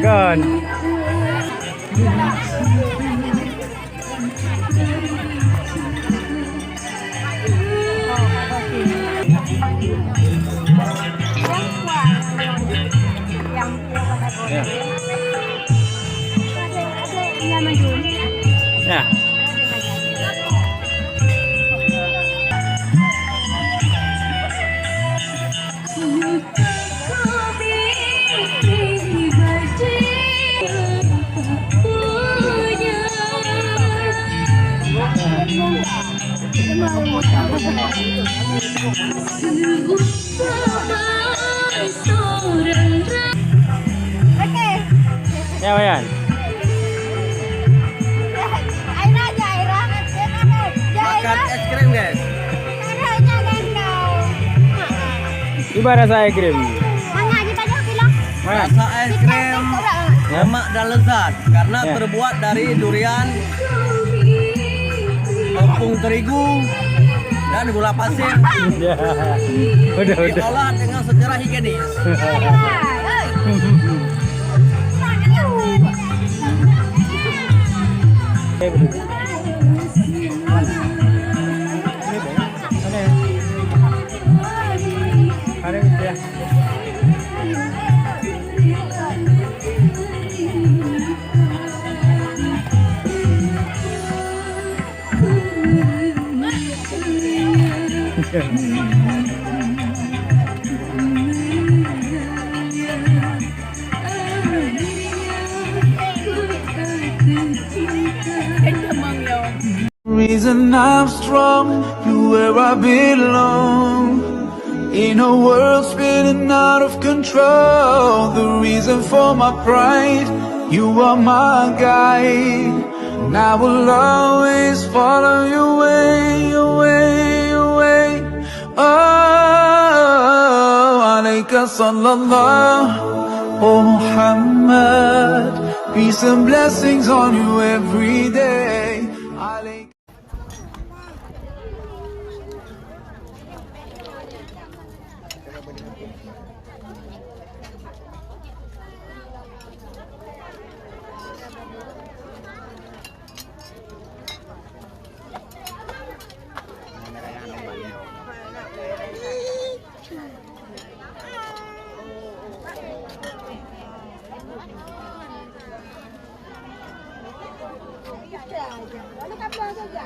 Kan. Ya. Ya, Wayan. Makan es krim, guys. Gimana rasa es krim? Rasa es krim enak dan lezat karena terbuat dari durian, tepung terigu, dan gula pasir. Ya. Udah. Diolah dengan secara higienis. Reason I'm strong, you where I belong. In a world spinning out of control, the reason for my pride, you are my guide. And I will always follow your way, your way, your way. Oh, alayka sallallahu, oh Muhammad. Peace and blessings on you every day. Lalu kapan saja?